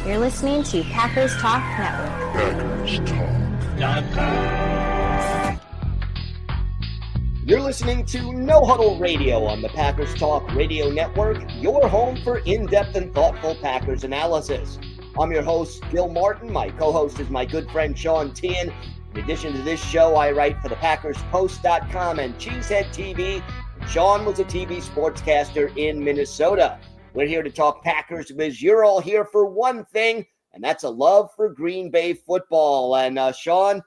You're listening to Packers Talk Network. Packers Talk. You're listening to No Huddle Radio on the Packers Talk Radio Network, your home for in-depth and thoughtful Packers analysis. I'm your host, Gil Martin. My co-host is my good friend, Sean Tien. In addition to this show, I write for the PackersPost.com and Cheesehead TV. Sean was a TV sportscaster in Minnesota. We're here to talk Packers because you're all here for one thing, and that's a love for Green Bay football. And Sean,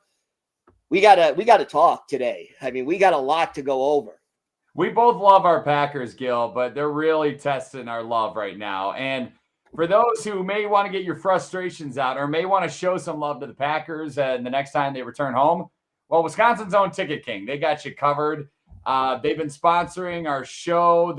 we gotta talk today. I mean, we got a lot to go over. We both love our Packers, Gil, but they're really testing our love right now. And for those who may want to get your frustrations out or may want to show some love to the Packers and the next time they return home, well, Wisconsin's own Ticket King, they got you covered. They've been sponsoring our show.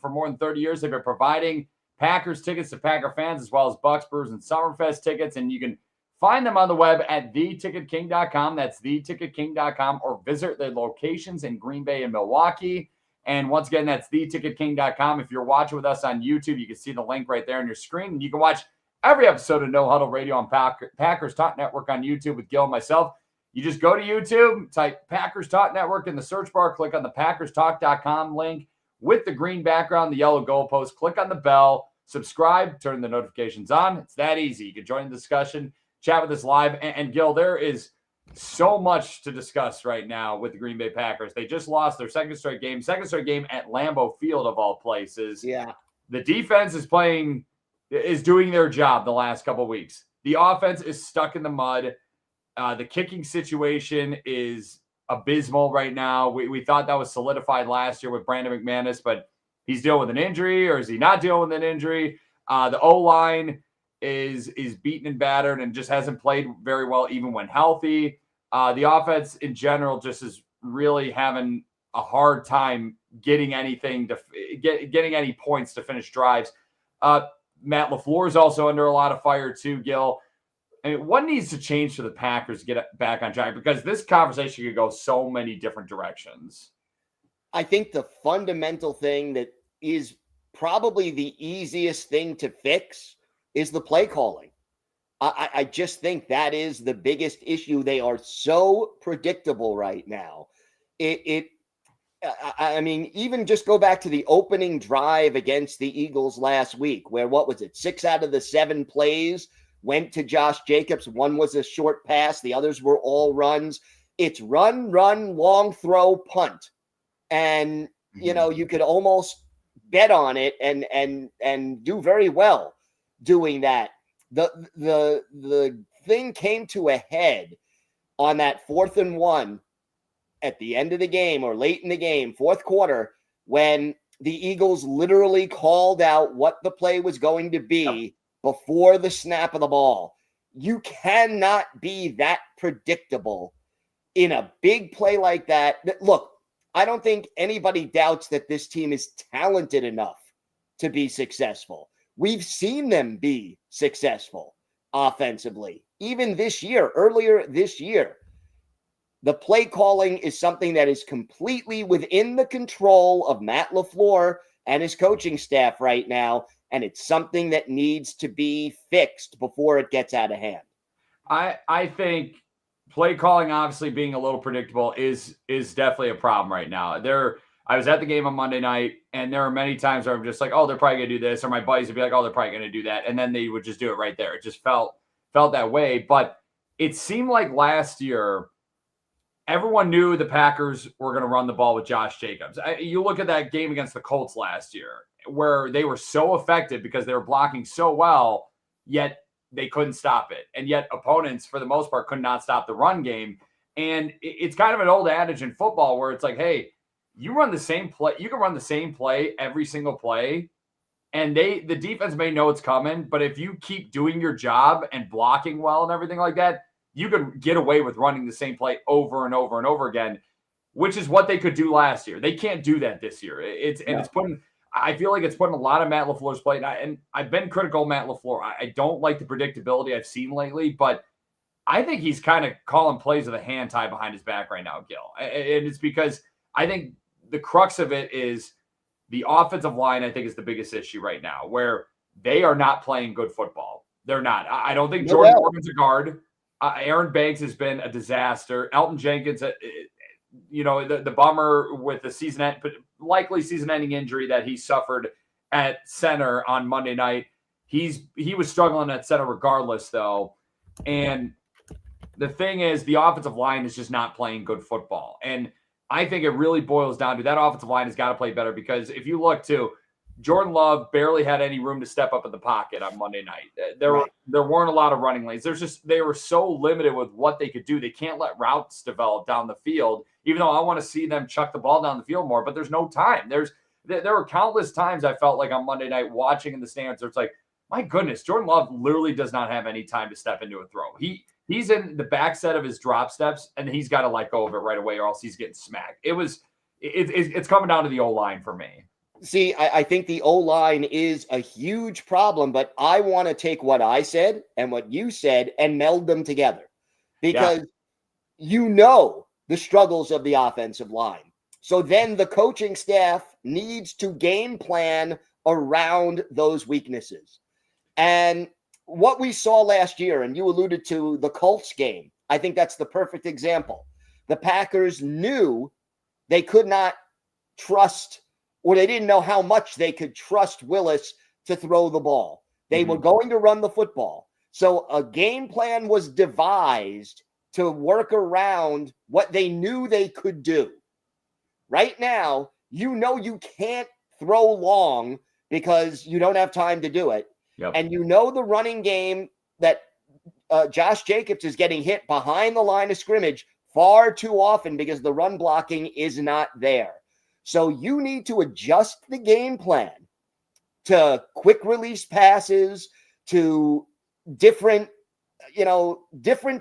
For more than 30 years, they've been providing Packers tickets to Packer fans as well as Bucks, Brewers, and Summerfest tickets. And you can find them on the web at theticketking.com. That's theticketking.com, or visit their locations in Green Bay and Milwaukee. And once again, that's theticketking.com. If you're watching with us on YouTube, you can see the link right there on your screen. And you can watch every episode of No Huddle Radio on Packers Talk Network on YouTube with Gil and myself. You just go to YouTube, type Packers Talk Network in the search bar, click on the PackersTalk.com link with the green background, the yellow goalpost, click on the bell, subscribe, turn the notifications on. It's that easy. You can join the discussion, chat with us live. And Gil, there is so much to discuss right now with the Green Bay Packers. They just lost their second straight game at Lambeau Field of all places. Yeah. The defense is doing their job the last couple of weeks. The offense is stuck in the mud. The kicking situation is abysmal right now. We thought that was solidified last year with Brandon McManus, but he's dealing with an injury, or is he not dealing with an injury? The O-line is beaten and battered and just hasn't played very well even when healthy. The offense in general just is really having a hard time getting anything getting any points to finish drives. Matt LaFleur is also under a lot of fire too, Gil. I mean, what needs to change for the Packers to get back on track? Because this conversation could go so many different directions. I think the fundamental thing that is probably the easiest thing to fix is the play calling. I just think that is the biggest issue. They are so predictable right now. I mean, even just go back to the opening drive against the Eagles last week, where, 6 out of the 7 plays went to Josh Jacobs. One was a short pass. The others were all runs. It's run, long throw, punt. And, you could almost bet on it and do very well doing that. The thing came to a head on that 4th and 1 at the end of the game, or late in the game, fourth quarter, when the Eagles literally called out what the play was going to be before the snap of the ball. You cannot be that predictable in a big play like that. Look, I don't think anybody doubts that this team is talented enough to be successful. We've seen them be successful offensively, even this year, earlier this year. The play calling is something that is completely within the control of Matt LaFleur and his coaching staff right now, and it's something that needs to be fixed before it gets out of hand. I think play calling, obviously being a little predictable, is definitely a problem right now. I was at the game on Monday night, and there are many times where I'm just like, oh, they're probably going to do this, or my buddies would be like, oh, they're probably going to do that, and then they would just do it right there. It just felt that way, but it seemed like last year everyone knew the Packers were going to run the ball with Josh Jacobs. You look at that game against the Colts last year, where they were so effective because they were blocking so well, yet they couldn't stop it. And yet opponents, for the most part, could not stop the run game. And it's kind of an old adage in football where it's like, hey, you run the same play. You can run the same play every single play, and the defense may know it's coming, but if you keep doing your job and blocking well and everything like that, you could get away with running the same play over and over and over again, which is what they could do last year. They can't do that this year. I feel like it's putting a lot of Matt LaFleur's plate. And I've been critical of Matt LaFleur. I don't like the predictability I've seen lately, but I think he's kind of calling plays with a hand tied behind his back right now, Gil. And it's because I think the crux of it is the offensive line, I think, is the biggest issue right now, where they are not playing good football. They're not. I don't think No Jordan doubt. Morgan's a guard. Aaron Banks has been a disaster. Elton Jenkins, the bummer with the likely season-ending injury that he suffered at center on Monday night. He was struggling at center regardless, though. And the thing is, the offensive line is just not playing good football. And I think it really boils down to that offensive line has got to play better, because if you look to Jordan Love barely had any room to step up in the pocket on Monday night. There weren't a lot of running lanes. They were so limited with what they could do. They can't let routes develop down the field, even though I want to see them chuck the ball down the field more, but there's no time. There were countless times I felt like on Monday night watching in the stands where it's like, my goodness, Jordan Love literally does not have any time to step into a throw. He's in the back set of his drop steps, and he's got to let go of it right away, or else he's getting smacked. It's coming down to the O-line for me. See, I think the O-line is a huge problem, but I want to take what I said and what you said and meld them together, because the struggles of the offensive line. So then the coaching staff needs to game plan around those weaknesses. And what we saw last year, and you alluded to the Colts game, I think that's the perfect example. The Packers knew they could not trust, or they didn't know how much they could trust Willis to throw the ball. They were going to run the football. So a game plan was devised to work around what they knew they could do. Right now, you can't throw long because you don't have time to do it. Yep. And the running game that Josh Jacobs is getting hit behind the line of scrimmage far too often because the run blocking is not there. So you need to adjust the game plan to quick release passes, to different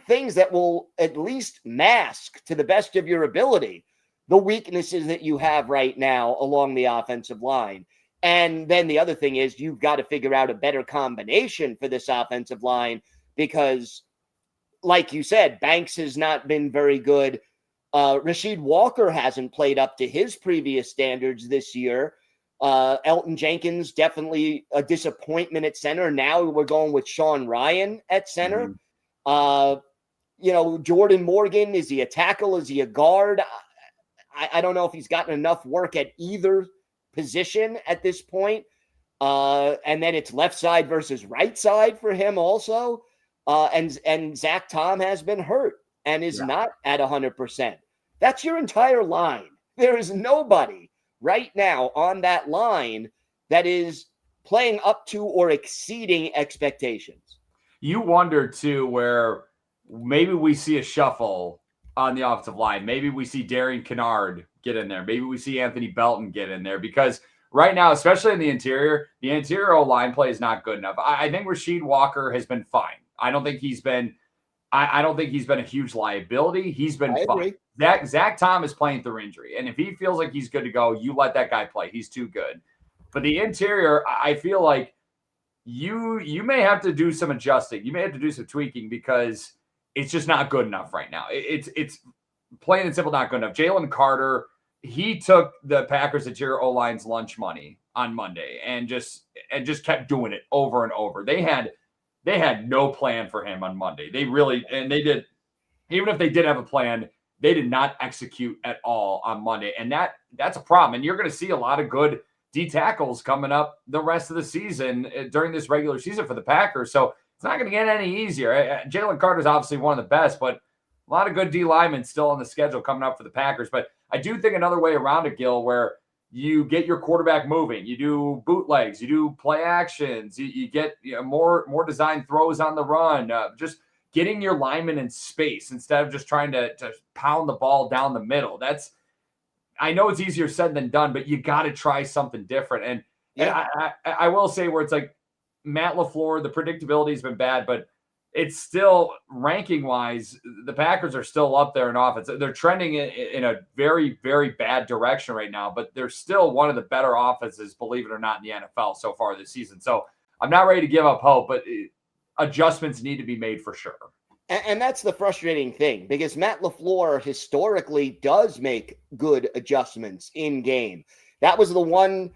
things that will at least mask, to the best of your ability, the weaknesses that you have right now along the offensive line. And then the other thing is you've got to figure out a better combination for this offensive line, because, like you said, Banks has not been very good. Rasheed Walker hasn't played up to his previous standards this year. Elton Jenkins, definitely a disappointment at center. Now we're going with Sean Ryan at center. Jordan Morgan, is he a tackle? Is he a guard? I don't know if he's gotten enough work at either position at this point. And then it's left side versus right side for him also. And Zach Tom has been hurt and is not at 100%. That's your entire line. There is nobody right now on that line that is playing up to or exceeding expectations. You wonder, too, where maybe we see a shuffle on the offensive line. Maybe we see Darian Kennard get in there. Maybe we see Anthony Belton get in there, because right now, especially in the interior O-line play is not good enough. I think Rasheed Walker has been fine. I don't think he's been a huge liability. He's been fine. Zach Tom is playing through injury, and if he feels like he's good to go, you let that guy play. He's too good. But the interior, I feel like you may have to do some adjusting. You may have to do some tweaking, because it's just not good enough right now. It's plain and simple not good enough. Jalen Carter, he took the Packers interior O-line's lunch money on Monday and just kept doing it over and over. They had no plan for him on Monday. They did. Even if they did have a plan, they did not execute at all on Monday. And that's a problem. And you're going to see a lot of good D tackles coming up the rest of the season during this regular season for the Packers. So it's not going to get any easier. Jalen Carter's obviously one of the best, but a lot of good D linemen still on the schedule coming up for the Packers. But I do think another way around it, Gil, where you get your quarterback moving, you do bootlegs, you do play actions, you get more designed throws on the run, just getting your linemen in space instead of just trying to pound the ball down the middle. I know it's easier said than done, but you got to try something different. And I will say, where it's like Matt LaFleur, the predictability has been bad, but it's still, ranking-wise, the Packers are still up there in offense. They're trending in a very, very bad direction right now, but they're still one of the better offenses, believe it or not, in the NFL so far this season. So I'm not ready to give up hope, but adjustments need to be made for sure. And that's the frustrating thing, because Matt LaFleur historically does make good adjustments in game. That was the one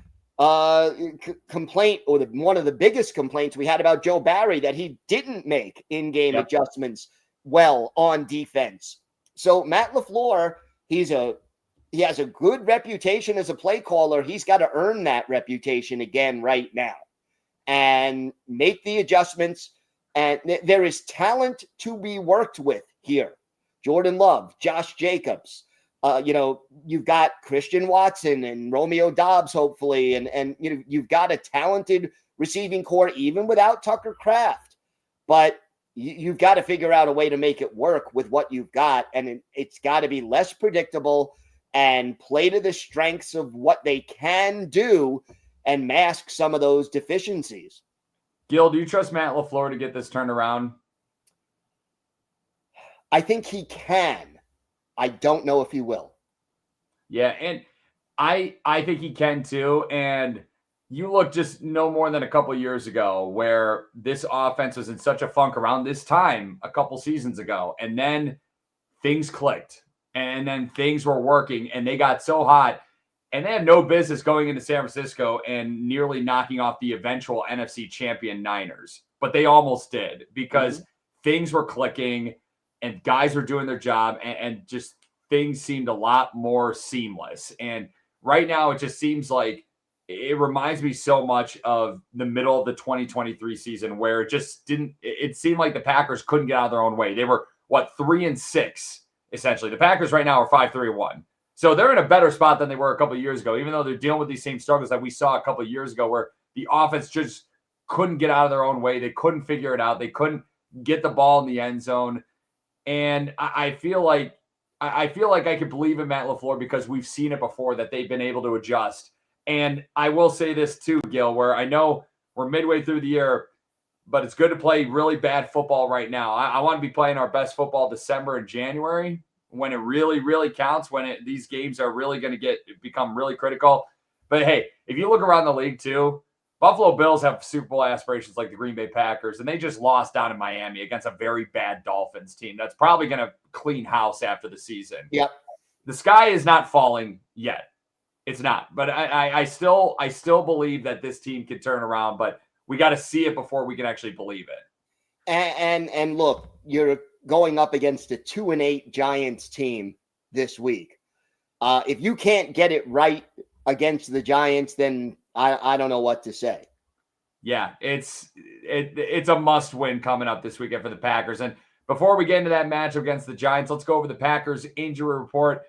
complaint, or one of the biggest complaints we had about Joe Barry, that he didn't make in-game adjustments well on defense. So Matt LaFleur, he has a good reputation as a play caller. He's got to earn that reputation again right now and make the adjustments. And there is talent to be worked with here. Jordan Love, Josh Jacobs, you've got Christian Watson and Romeo Doubs, hopefully. And you've got a talented receiving core, even without Tucker Kraft. But you've got to figure out a way to make it work with what you've got. And it's got to be less predictable and play to the strengths of what they can do and mask some of those deficiencies. Gil, do you trust Matt LaFleur to get this turned around? I think he can. I don't know if he will. Yeah, and I think he can too. And you look just no more than a couple of years ago where this offense was in such a funk around this time a couple seasons ago. And then things clicked. And then things were working. And they got so hot. And they had no business going into San Francisco and nearly knocking off the eventual NFC champion Niners. But they almost did because things were clicking and guys were doing their job and just things seemed a lot more seamless. And right now it just seems like it reminds me so much of the middle of the 2023 season where it seemed like the Packers couldn't get out of their own way. They were, 3-6, essentially. The Packers right now are 5-3-1. So they're in a better spot than they were a couple of years ago, even though they're dealing with these same struggles that we saw a couple of years ago where the offense just couldn't get out of their own way. They couldn't figure it out. They couldn't get the ball in the end zone. And I feel like I could believe in Matt LaFleur because we've seen it before that they've been able to adjust. And I will say this too, Gil, where I know we're midway through the year, but it's good to play really bad football right now. I want to be playing our best football December and January, when it really, really counts, when these games are really going to become really critical. But hey, if you look around the league too, Buffalo Bills have Super Bowl aspirations like the Green Bay Packers, and they just lost down in Miami against a very bad Dolphins team that's probably going to clean house after the season. Yep. The sky is not falling yet. It's not. But I still believe that this team can turn around, but we got to see it before we can actually believe it. And look, you're going up against a 2-8 Giants team this week. If you can't get it right against the Giants, then I don't know what to say. Yeah, it's a must win coming up this weekend for the Packers. And before we get into that matchup against the Giants, let's go over the Packers injury report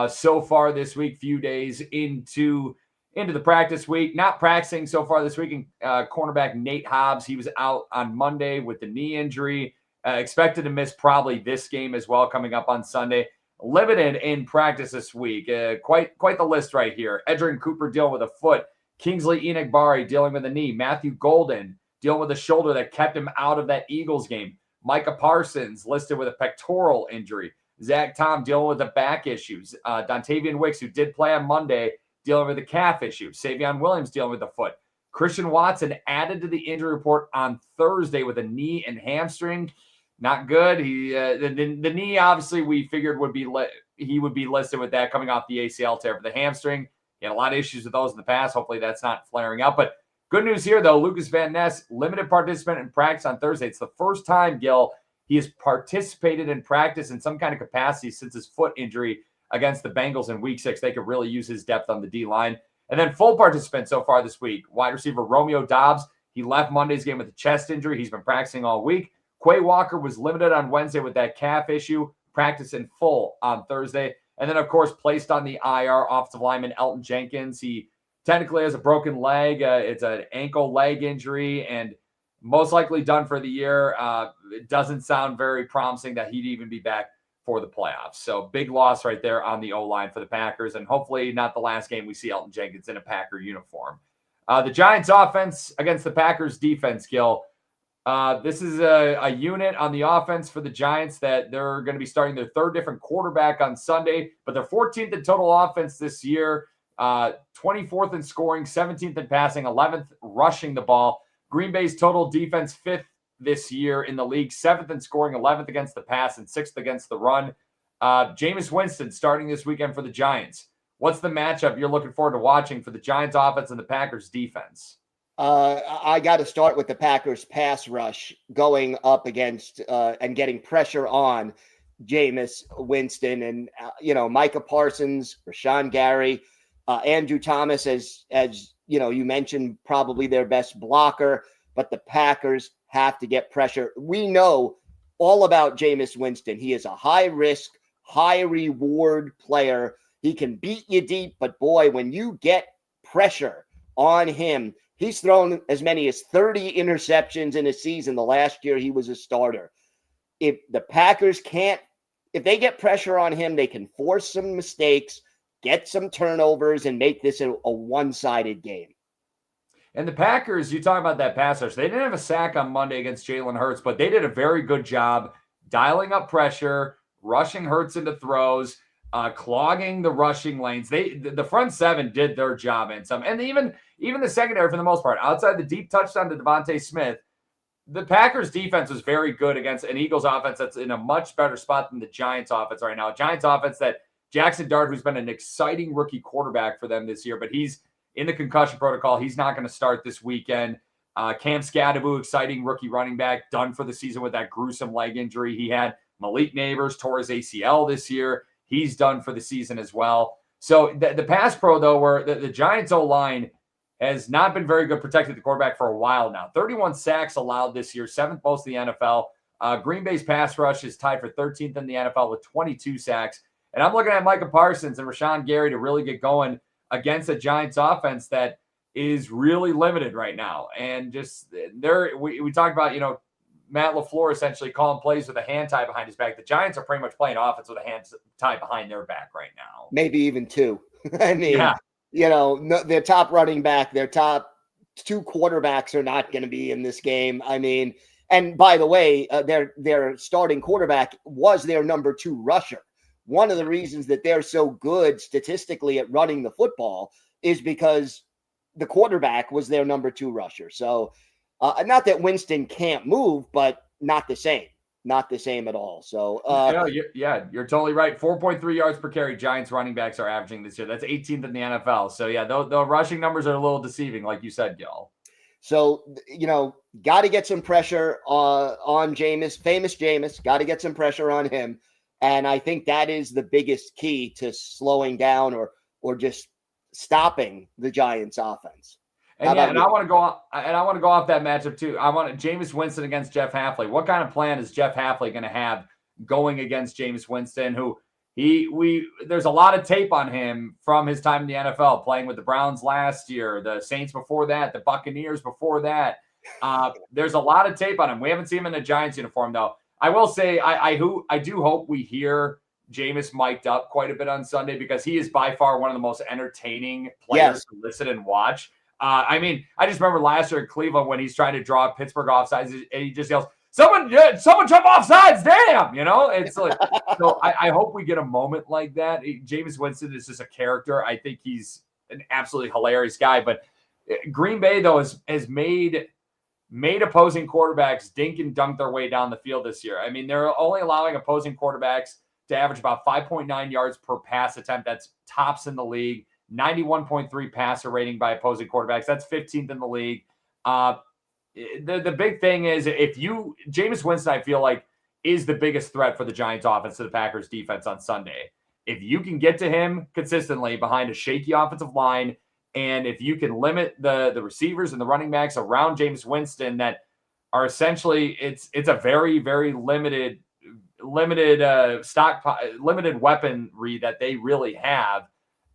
so far this week, few days into the practice week. Not practicing so far this week, cornerback Nate Hobbs. He was out on Monday with the knee injury. Expected to miss probably this game as well coming up on Sunday. Limited in practice this week. Quite the list right here. Edgerrin Cooper dealing with a foot. Kingsley Enagbari dealing with a knee. Matthew Golden dealing with a shoulder that kept him out of that Eagles game. Micah Parsons listed with a pectoral injury. Zach Tom dealing with the back issues. Dontavian Wicks, who did play on Monday, dealing with a calf issue. Savion Williams dealing with the foot. Christian Watson added to the injury report on Thursday with a knee and hamstring. Not good. The knee, obviously, we figured he would be listed with that coming off the ACL tear. For the hamstring, he had a lot of issues with those in the past. Hopefully that's not flaring up. But good news here, though. Lucas Van Ness, limited participant in practice on Thursday. It's the first time, Gil, he has participated in practice in some kind of capacity since his foot injury against the Bengals in Week 6. They could really use his depth on the D-line. And then full participant so far this week, wide receiver Romeo Doubs. He left Monday's game with a chest injury. He's been practicing all week. Quay Walker was limited on Wednesday with that calf issue, practiced in full on Thursday. And then, of course, placed on the IR offensive lineman Elton Jenkins. He technically has a broken leg. It's an ankle leg injury and most likely done for the year. It doesn't sound very promising that he'd even be back for the playoffs. So big loss right there on the O-line for the Packers, and hopefully not the last game we see Elton Jenkins in a Packer uniform. The Giants offense against the Packers defense, Gil. This is a unit on the offense for the Giants that they're going to be starting their third different quarterback on Sunday, but they're 14th in total offense this year, 24th in scoring, 17th in passing, 11th rushing the ball. Green Bay's total defense 5th this year in the league, 7th in scoring, 11th against the pass, and 6th against the run. Jameis Winston starting this weekend for the Giants. what's the matchup you're looking forward to watching for the Giants offense and the Packers defense? I got to start with the Packers pass rush going up against and getting pressure on Jameis Winston and, Micah Parsons, Rashawn Gary, Andrew Thomas, as you mentioned, probably their best blocker, but the Packers have to get pressure. We know all about Jameis Winston. He is a high risk, high reward player. He can beat you deep, but boy, when you get pressure on him, he's thrown as many as 30 interceptions in a season. The last year he was a starter. If the Packers if they get pressure on him, they can force some mistakes, get some turnovers, and make this a one-sided game. And the Packers, you talk about that pass rush. They didn't have a sack on Monday against Jalen Hurts, but they did a very good job dialing up pressure, rushing Hurts into throws, clogging the rushing lanes. The front seven did their job in some. And even the secondary, for the most part, outside the deep touchdown to Devontae Smith, the Packers defense was very good against an Eagles offense that's in a much better spot than the Giants offense right now. Giants offense that Jackson Dart, who's been an exciting rookie quarterback for them this year, but he's in the concussion protocol. He's not going to start this weekend. Cam Scadaboo, exciting rookie running back, done for the season with that gruesome leg injury he had. Malik Neighbors tore his ACL this year. He's done for the season as well. So the pass pro, though, where the Giants O-line has not been very good protecting the quarterback for a while now. 31 sacks allowed this year, 7th most in the NFL. Green Bay's pass rush is tied for 13th in the NFL with 22 sacks. And I'm looking at Micah Parsons and Rashawn Gary to really get going against a Giants offense that is really limited right now. And just we talked about, Matt LaFleur essentially calling plays with a hand tie behind his back. The Giants are pretty much playing offense with a hand tie behind their back right now. Maybe even two. I mean, their top running back, their top two quarterbacks are not going to be in this game. I mean, and by the way, their starting quarterback was their number 2 rusher. One of the reasons that they're so good statistically at running the football is because the quarterback was their number 2 rusher. So not that Winston can't move, but not the same at all. So you're totally right. 4.3 yards per carry Giants running backs are averaging this year. That's 18th in the NFL. So the rushing numbers are a little deceiving, like you said, Gil. So, got to get some pressure on Jameis, famous Jameis, got to get some pressure on him. And I think that is the biggest key to slowing down or just stopping the Giants offense. And I want to go off that matchup too. I want Jameis Winston against Jeff Hafley. What kind of plan is Jeff Hafley going to have going against Jameis Winston, who there's a lot of tape on him from his time in the NFL, playing with the Browns last year, the Saints before that, the Buccaneers before that. There's a lot of tape on him. We haven't seen him in a Giants uniform though. I will say I do hope we hear Jameis mic'd up quite a bit on Sunday, because he is by far one of the most entertaining players to listen and watch. I just remember last year in Cleveland when he's trying to draw Pittsburgh offsides and he just yells, someone jump offsides, damn, it's like, so I hope we get a moment like that. Jameis Winston is just a character. I think he's an absolutely hilarious guy, but Green Bay though has made opposing quarterbacks dink and dunk their way down the field this year. I mean, they're only allowing opposing quarterbacks to average about 5.9 yards per pass attempt. That's tops in the league. 91.3 passer rating by opposing quarterbacks. That's 15th in the league. The big thing is Jameis Winston, I feel like, is the biggest threat for the Giants offense to the Packers defense on Sunday. If you can get to him consistently behind a shaky offensive line, and if you can limit the receivers and the running backs around Jameis Winston that are essentially, it's a very, very limited weaponry that they really have.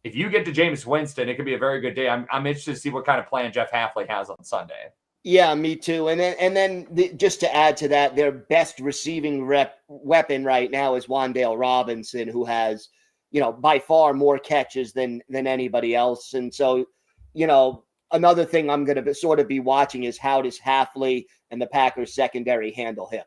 If you get to Jameis Winston, it could be a very good day. I'm interested to see what kind of plan Jeff Hafley has on Sunday. Yeah, me too. And then just to add to that, their best receiving weapon right now is Wan'Dale Robinson, who has, by far more catches than anybody else. And so, another thing I'm going to sort of be watching is how does Hafley and the Packers secondary handle him?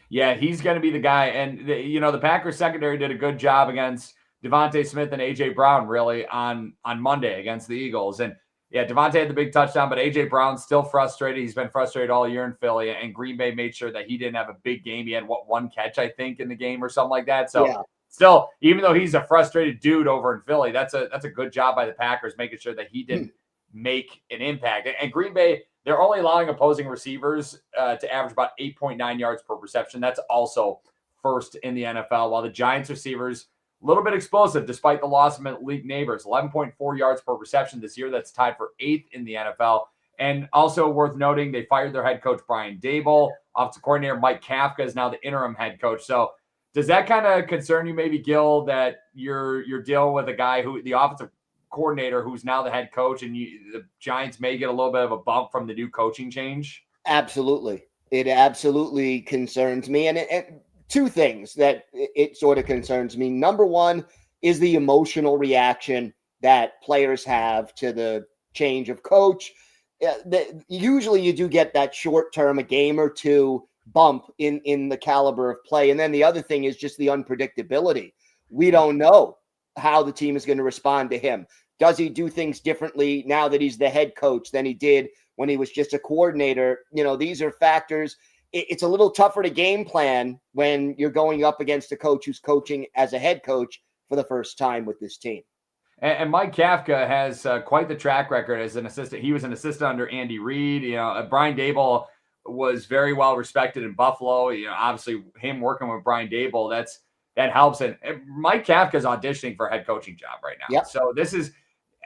Yeah, he's going to be the guy. And, the Packers secondary did a good job against Devontae Smith and A.J. Brown really on Monday against the Eagles. And, yeah, Devontae had the big touchdown, but A.J. Brown's still frustrated. He's been frustrated all year in Philly, and Green Bay made sure that he didn't have a big game. He had, one catch, I think, in the game or something like that. So still, even though he's a frustrated dude over in Philly, that's a good job by the Packers making sure that he didn't make an impact. And Green Bay, they're only allowing opposing receivers to average about 8.9 yards per reception. That's also first in the NFL, while the Giants receivers, a little bit explosive despite the loss of league neighbors, 11.4 yards per reception this year. That's tied for 8th in the NFL. And also worth noting, they fired their head coach, Brian Daboll. Offensive coordinator Mike Kafka is now the interim head coach. So does that kind of concern you maybe, Gil, that you're dealing with a guy who, the offensive coordinator, who's now the head coach, and the Giants may get a little bit of a bump from the new coaching change? Absolutely. It absolutely concerns me. And two things that it sort of concerns me. Number one is the emotional reaction that players have to the change of coach. Usually you do get that short term, a game or two bump in the caliber of play. And then the other thing is just the unpredictability. We don't know how the team is going to respond to him. Does he do things differently now that he's the head coach than he did when he was just a coordinator? These are factors. It's a little tougher to game plan when you're going up against a coach who's coaching as a head coach for the first time with this team. And Mike Kafka has quite the track record as an assistant. He was an assistant under Andy Reid. Brian Daboll was very well respected in Buffalo. Obviously him working with Brian Daboll, that helps. And Mike Kafka is auditioning for a head coaching job right now. Yep. So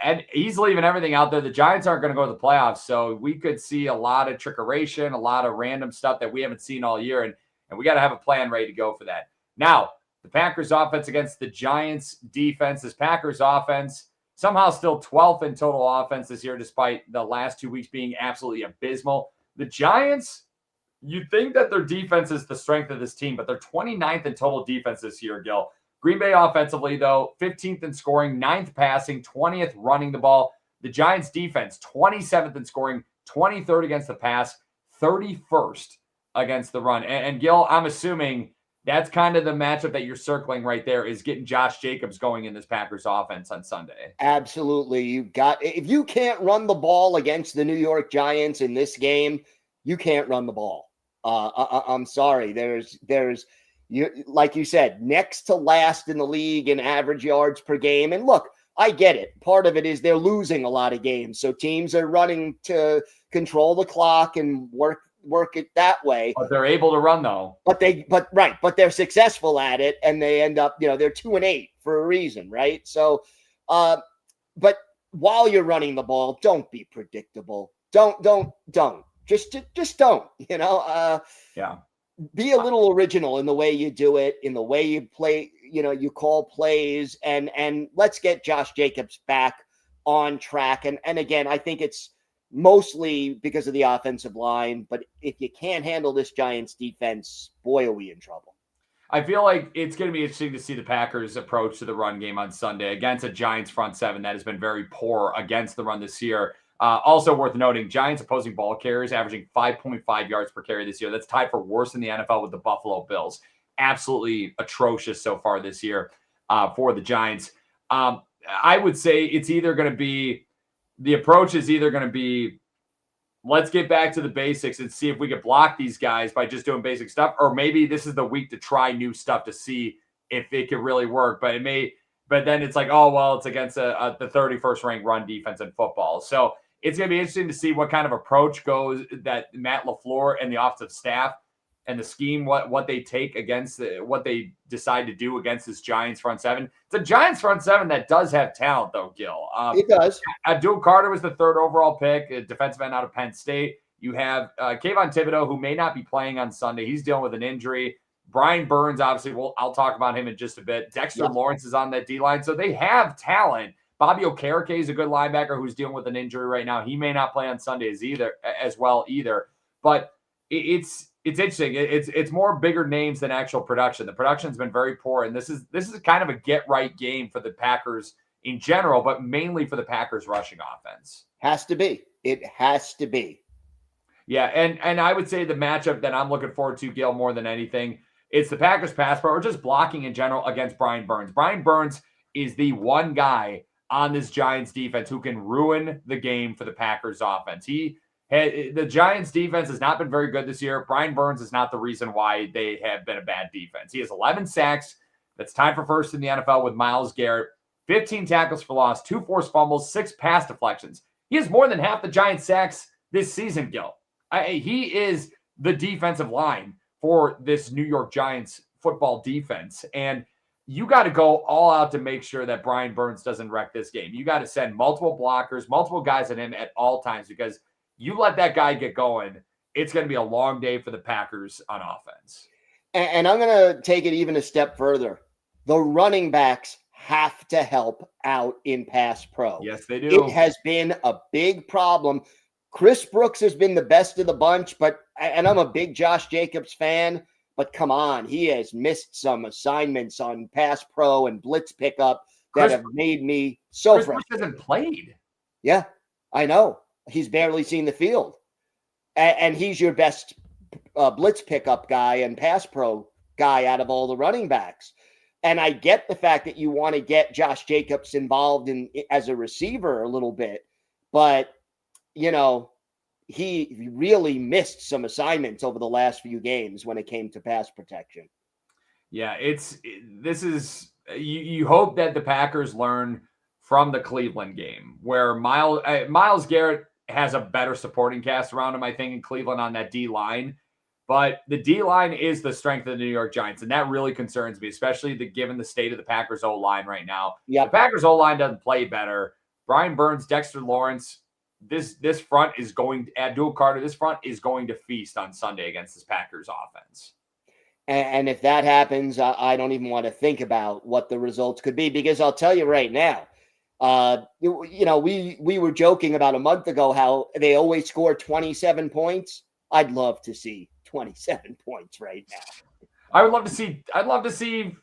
and he's leaving everything out there. The Giants aren't going to go to the playoffs. So we could see a lot of trickeration, a lot of random stuff that we haven't seen all year. And we got to have a plan ready to go for that. Now, the Packers offense against the Giants defense. This Packers offense somehow still 12th in total offense this year, despite the last 2 weeks being absolutely abysmal. The Giants, you think that their defense is the strength of this team, but they're 29th in total defense this year, Gil. Green Bay offensively, though, 15th in scoring, 9th passing, 20th running the ball. The Giants defense, 27th in scoring, 23rd against the pass, 31st against the run. And Gil, I'm assuming that's kind of the matchup that you're circling right there, is getting Josh Jacobs going in this Packers offense on Sunday. Absolutely. If you can't run the ball against the New York Giants in this game, you can't run the ball. I'm sorry. There's like you said, next to last in the league in average yards per game. And look, I get it. Part of it is they're losing a lot of games. So teams are running to control the clock and work it that way. But they're able to run though. But they're successful at it, and they end up, they're 2-8 for a reason, right? So, but while you're running the ball, don't be predictable. Don't. Just don't. Yeah. Be a little original in the way you do it, in the way you play. You call plays, and let's get Josh Jacobs back on track. And again, I think it's mostly because of the offensive line, but if you can't handle this Giants defense, boy, are we in trouble. I feel like it's going to be interesting to see the Packers approach to the run game on Sunday against a Giants front seven that has been very poor against the run this year. Also worth noting, Giants opposing ball carriers averaging 5.5 yards per carry this year. That's tied for worst in the NFL with the Buffalo Bills. Absolutely atrocious so far this year for the Giants. I would say the approach is either going to be, let's get back to the basics and see if we can block these guys by just doing basic stuff, or maybe this is the week to try new stuff to see if it can really work. But then it's like, oh, well, it's against the 31st ranked run defense in football. So it's going to be interesting to see what kind of approach goes that Matt LaFleur and the offensive staff and the scheme, what they take against what they decide to do against this Giants front seven. It's a Giants front seven that does have talent, though, Gil. It does. Abdul Carter was the 3rd overall pick, a defensive end out of Penn State. You have Kayvon Thibodeau, who may not be playing on Sunday. He's dealing with an injury. Brian Burns, obviously, I'll talk about him in just a bit. Dexter Lawrence is on that D-line. So they have talent. Bobby Okereke is a good linebacker who's dealing with an injury right now. He may not play on Sundays as well. But it's interesting. It's more bigger names than actual production. The production's been very poor, and this is kind of a get-right game for the Packers in general, but mainly for the Packers rushing offense. Has to be. It has to be. Yeah, and I would say the matchup that I'm looking forward to, Gil, more than anything, it's the Packers pass pro, or just blocking in general against Brian Burns. Brian Burns is the one guy on this Giants defense who can ruin the game for the Packers offense. The Giants defense has not been very good this year. Brian Burns is not the reason why they have been a bad defense. He has 11 sacks. that's tied for first in the NFL with Myles Garrett. 15 tackles for loss, 2 forced fumbles, 6 pass deflections. He has more than half the Giants' sacks this season, Gil. He is the defensive line for this New York Giants football defense. And you got to go all out to make sure that Brian Burns doesn't wreck this game. You got to send multiple blockers, multiple guys at him at all times, because you let that guy get going, it's going to be a long day for the Packers on offense. And I'm going to take it even a step further. The running backs have to help out in pass pro. Yes, they do. It has been a big problem. Chris Brooks has been the best of the bunch, and I'm a big Josh Jacobs fan, but come on, he has missed some assignments on pass pro and blitz pickup that have made me so frustrated. Chris Brooks hasn't played. Yeah, I know. He's barely seen the field. And he's your best blitz pickup guy and pass pro guy out of all the running backs. And I get the fact that you want to get Josh Jacobs involved as a receiver a little bit, but he really missed some assignments over the last few games when it came to pass protection. Yeah, you hope that the Packers learn from the Cleveland game, where Myles Garrett has a better supporting cast around him, I think, in Cleveland on that D-line. But the D-line is the strength of the New York Giants, and that really concerns me, especially given the state of the Packers O-line right now. Yep. The Packers O-line doesn't play better. Brian Burns, Dexter Lawrence, this front is going – Abdul Carter, this front is going to feast on Sunday against this Packers offense. And if that happens, I don't even want to think about what the results could be, because I'll tell you right now, we were joking about a month ago how they always score 27 points. I'd love to see 27 points right now. I'd love to see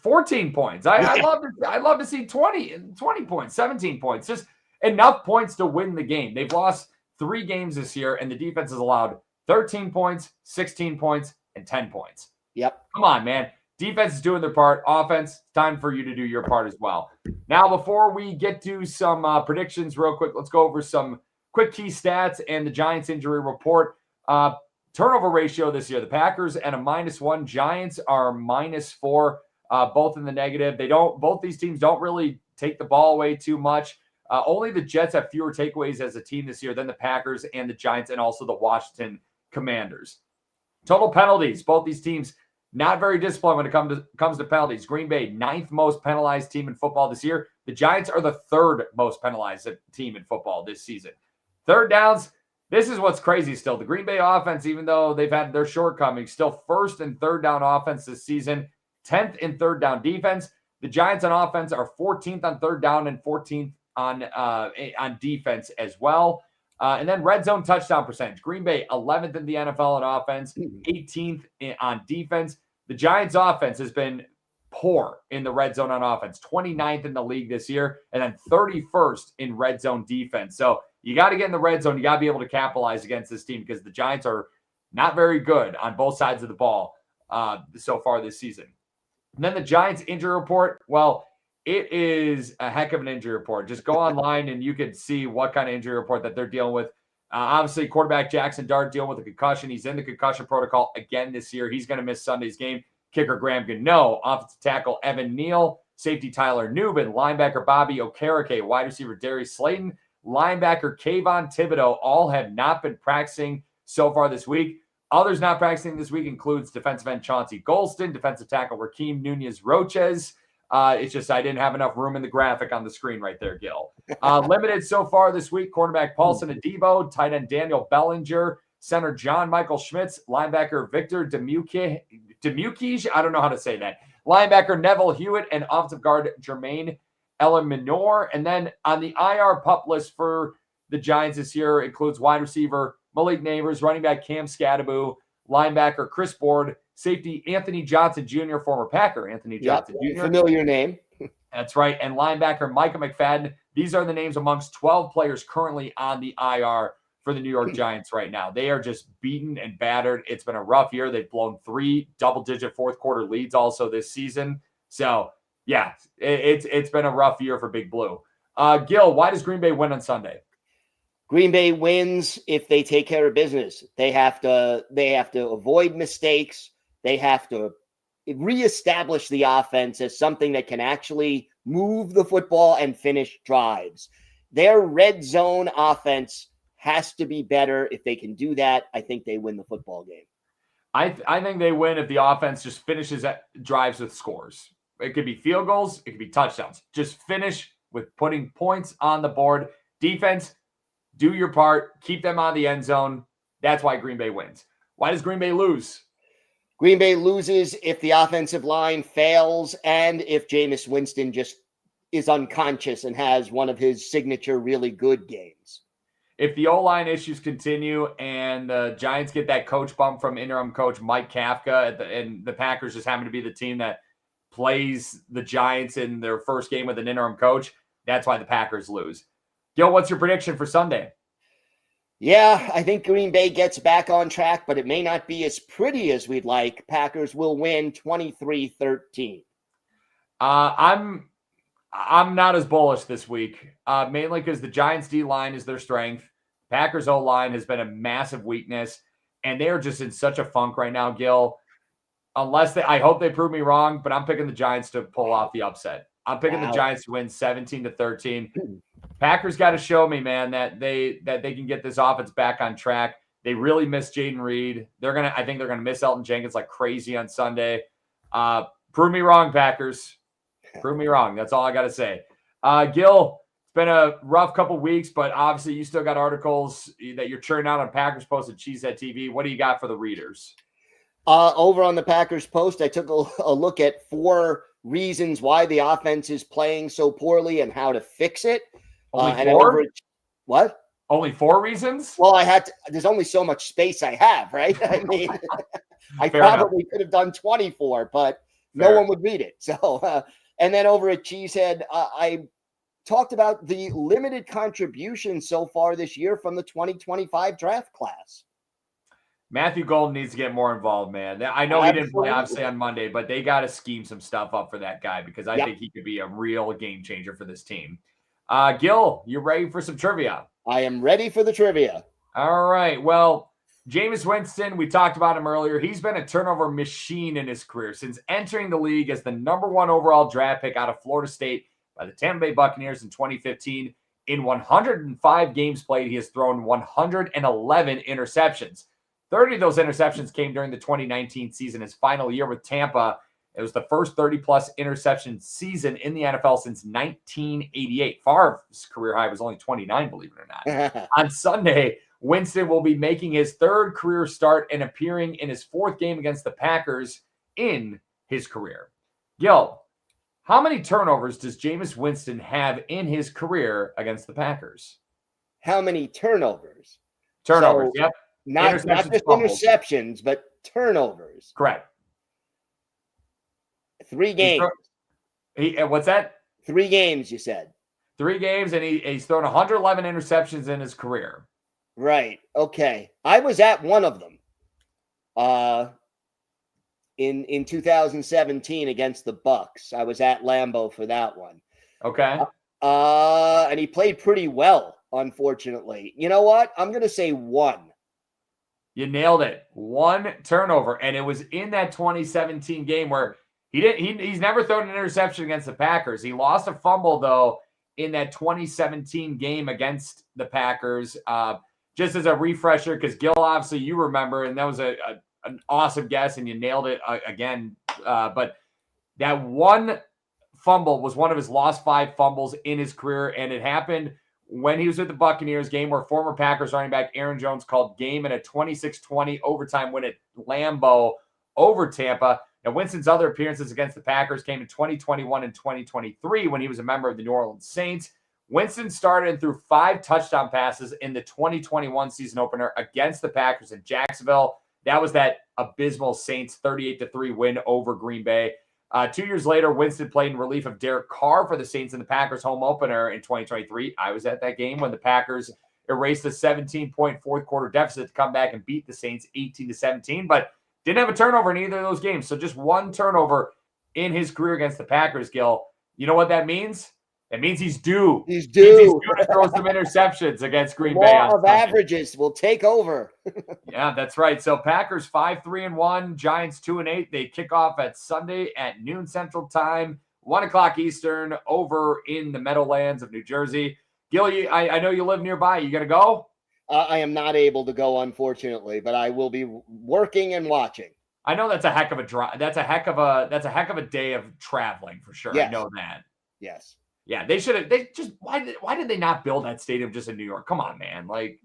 14 points. I'd love to see 20 points, 17 points, just enough points to win the game. They've lost 3 games this year, and the defense has allowed 13 points, 16 points, and 10 points. Yep. Come on, man. Defense is doing their part. Offense, time for you to do your part as well. Now, before we get to some predictions real quick, let's go over some quick key stats and the Giants injury report. Turnover ratio this year, the Packers at a -1, Giants are -4, both in the negative. Both these teams don't really take the ball away too much. Only the Jets have fewer takeaways as a team this year than the Packers and the Giants, and also the Washington Commanders. Total penalties, both these teams not very disciplined when it comes to penalties. Green Bay, 9th most penalized team in football this year. The Giants are the 3rd most penalized team in football this season. Third downs, this is what's crazy still. The Green Bay offense, even though they've had their shortcomings, still 1st in third down offense this season, 10th in third down defense. The Giants on offense are 14th on third down and 14th on defense as well. And then red zone touchdown percentage. Green Bay, 11th in the NFL on offense, 18th on defense. The Giants offense has been poor in the red zone on offense, 29th in the league this year, and then 31st in red zone defense. So you got to get in the red zone. You got to be able to capitalize against this team, because the Giants are not very good on both sides of the ball so far this season. And then the Giants injury report, well, it is a heck of an injury report. Just go online and you can see what kind of injury report that they're dealing with. Obviously, quarterback Jackson Dart dealing with a concussion. He's in the concussion protocol again this year. He's going to miss Sunday's game. Kicker Graham Gano, offensive tackle Evan Neal, safety Tyler Newman, linebacker Bobby Okereke, wide receiver Darius Slayton, linebacker Kayvon Thibodeau, all have not been practicing so far this week. Others not practicing this week includes defensive end Chauncey Golston, defensive tackle Rakeem Nunez-Roches. It's just I didn't have enough room in the graphic on the screen right there, Gil. Limited so far this week, cornerback Paulson Adebo, tight end Daniel Bellinger, center John Michael Schmitz, linebacker Victor Demukish, I don't know how to say that, linebacker Neville Hewitt, and offensive guard Jermaine Elaminor. And then on the IR PUP list for the Giants this year includes wide receiver Malik Neighbors, running back Cam Scadaboo, linebacker Chris Board, safety Anthony Johnson Jr., former Packer Anthony Johnson Jr. Familiar name. That's right. And linebacker Micah McFadden. These are the names amongst 12 players currently on the IR for the New York Giants right now. They are just beaten and battered. It's been a rough year. They've blown 3 double-digit fourth-quarter leads also this season. So, yeah, it's been a rough year for Big Blue. Gil, why does Green Bay win on Sunday? Green Bay wins if they take care of business. They have to avoid mistakes. They have to reestablish the offense as something that can actually move the football and finish drives. Their red zone offense has to be better. If they can do that, I think they win the football game. I think they win if the offense just finishes drives with scores. It could be field goals. It could be touchdowns. Just finish with putting points on the board. Defense, do your part. Keep them on the end zone. That's why Green Bay wins. Why does Green Bay lose? Green Bay loses if the offensive line fails and if Jameis Winston just is unconscious and has one of his signature really good games. If the O-line issues continue and the Giants get that coach bump from interim coach Mike Kafka and the Packers just happen to be the team that plays the Giants in their first game with an interim coach, that's why the Packers lose. Gil, what's your prediction for Sunday? Yeah, I think Green Bay gets back on track, but it may not be as pretty as we'd like. Packers will win 23-13. I'm not as bullish this week, mainly because the Giants D-line is their strength. Packers O-line has been a massive weakness, and they're just in such a funk right now, Gil. I hope they prove me wrong, but I'm picking the Giants to pull off the upset. I'm picking the Giants to win 17-13. Packers got to show me, man, that they can get this offense back on track. They really miss Jaden Reed. I think they're gonna miss Elton Jenkins like crazy on Sunday. Prove me wrong, Packers. Prove me wrong. That's all I got to say. Gil, it's been a rough couple weeks, but obviously you still got articles that you're churning out on Packers Post and Cheesehead TV. What do you got for the readers? Over on the Packers Post, I took a look at 4 reasons why the offense is playing so poorly and how to fix it. Only 4? What? Only 4 reasons? Well, there's only so much space I have, right? I mean, I Fair probably could have done 24, but no one would read it. So, and then over at Cheesehead, I talked about the limited contribution so far this year from the 2025 draft class. Matthew Golden needs to get more involved, man. I know he didn't play obviously on Monday, but they got to scheme some stuff up for that guy because I think he could be a real game changer for this team. Gil, you ready for some trivia? I am ready for the trivia. All right. Well, Jameis Winston, we talked about him earlier. He's been a turnover machine in his career since entering the league as the #1 overall draft pick out of Florida State by the Tampa Bay Buccaneers in 2015. In 105 games played, he has thrown 111 interceptions. 30 of those interceptions came during the 2019 season, his final year with Tampa. It was the first 30-plus interception season in the NFL since 1988. Favre's career high was only 29, believe it or not. On Sunday, Winston will be making his 3rd career start and appearing in his 4th game against the Packers in his career. Gil, how many turnovers does Jameis Winston have in his career against the Packers? How many turnovers? Turnovers, yep. Not just interceptions, but turnovers. Correct. 3 games. What's that? 3 games, you said. 3 games, and he's thrown 111 interceptions in his career. Right. Okay. I was at one of them in 2017 against the Bucks. I was at Lambeau for that one. Okay. And he played pretty well, unfortunately. You know what? I'm going to say 1. You nailed it. 1 turnover, and it was in that 2017 game where he's never thrown an interception against the Packers. He lost a fumble, though, in that 2017 game against the Packers. Just as a refresher, because Gil, obviously, you remember, and that was an awesome guess, and you nailed it again. But that 1 fumble was one of his lost 5 fumbles in his career, and it happened when he was with the Buccaneers, game where former Packers running back Aaron Jones called game in a 26-20 overtime win at Lambeau over Tampa. Now, Winston's other appearances against the Packers came in 2021 and 2023 when he was a member of the New Orleans Saints. Winston started and threw 5 touchdown passes in the 2021 season opener against the Packers in Jacksonville. That was that abysmal Saints 38-3 win over Green Bay. 2 years later, Winston played in relief of Derek Carr for the Saints in the Packers home opener in 2023. I was at that game when the Packers erased a 17-point fourth quarter deficit to come back and beat the Saints 18-17, but didn't have a turnover in either of those games. So just 1 turnover in his career against the Packers, Gil. You know what that means? It means he's due. He's It means he's due. due to throw some interceptions against Green Bay. Law of averages will take over. Yeah, that's right. So Packers 5-3-1, Giants 2-8. They kick off at Sunday at noon Central Time, 1:00 Eastern, over in the Meadowlands of New Jersey. Gil, I know you live nearby. You gonna go? I am not able to go, unfortunately, but I will be working and watching. I know that's a heck of a drive. That's a heck of a day of traveling for sure. Yes. I know that. Yes. Yeah, they should have. They just why did they not build that stadium just in New York? Come on, man. Like,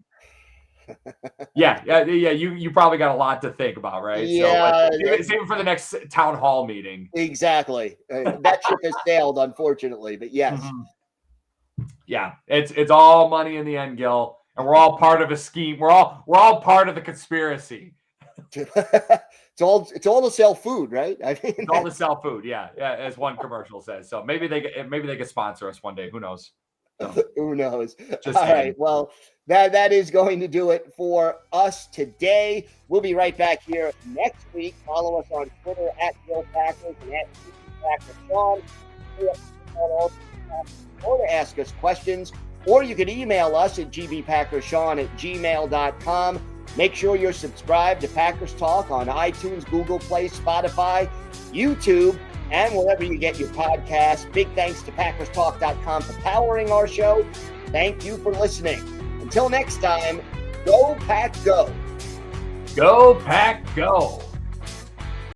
yeah. You probably got a lot to think about, right? Yeah. So, save it for the next town hall meeting. Exactly. That ship has sailed, unfortunately, but yes. Mm-hmm. Yeah, it's all money in the end, Gil, and we're all part of a scheme. We're all part of the conspiracy. It's all to sell food, right? I mean, it's all to sell food. Yeah, as one commercial says. So maybe they could sponsor us one day. Who knows? So, who knows? Just all kidding. Right. Well, that is going to do it for us today. We'll be right back here next week. Follow us on Twitter at Gil Packers and at Packer Sean. Or to ask us questions, or you can email us at gbpackersean@gmail.com. Make sure you're subscribed to Packers Talk on iTunes, Google Play, Spotify, YouTube, and wherever you get your podcasts. Big thanks to PackersTalk.com for powering our show. Thank you for listening. Until next time, go Pack Go. Go Pack Go.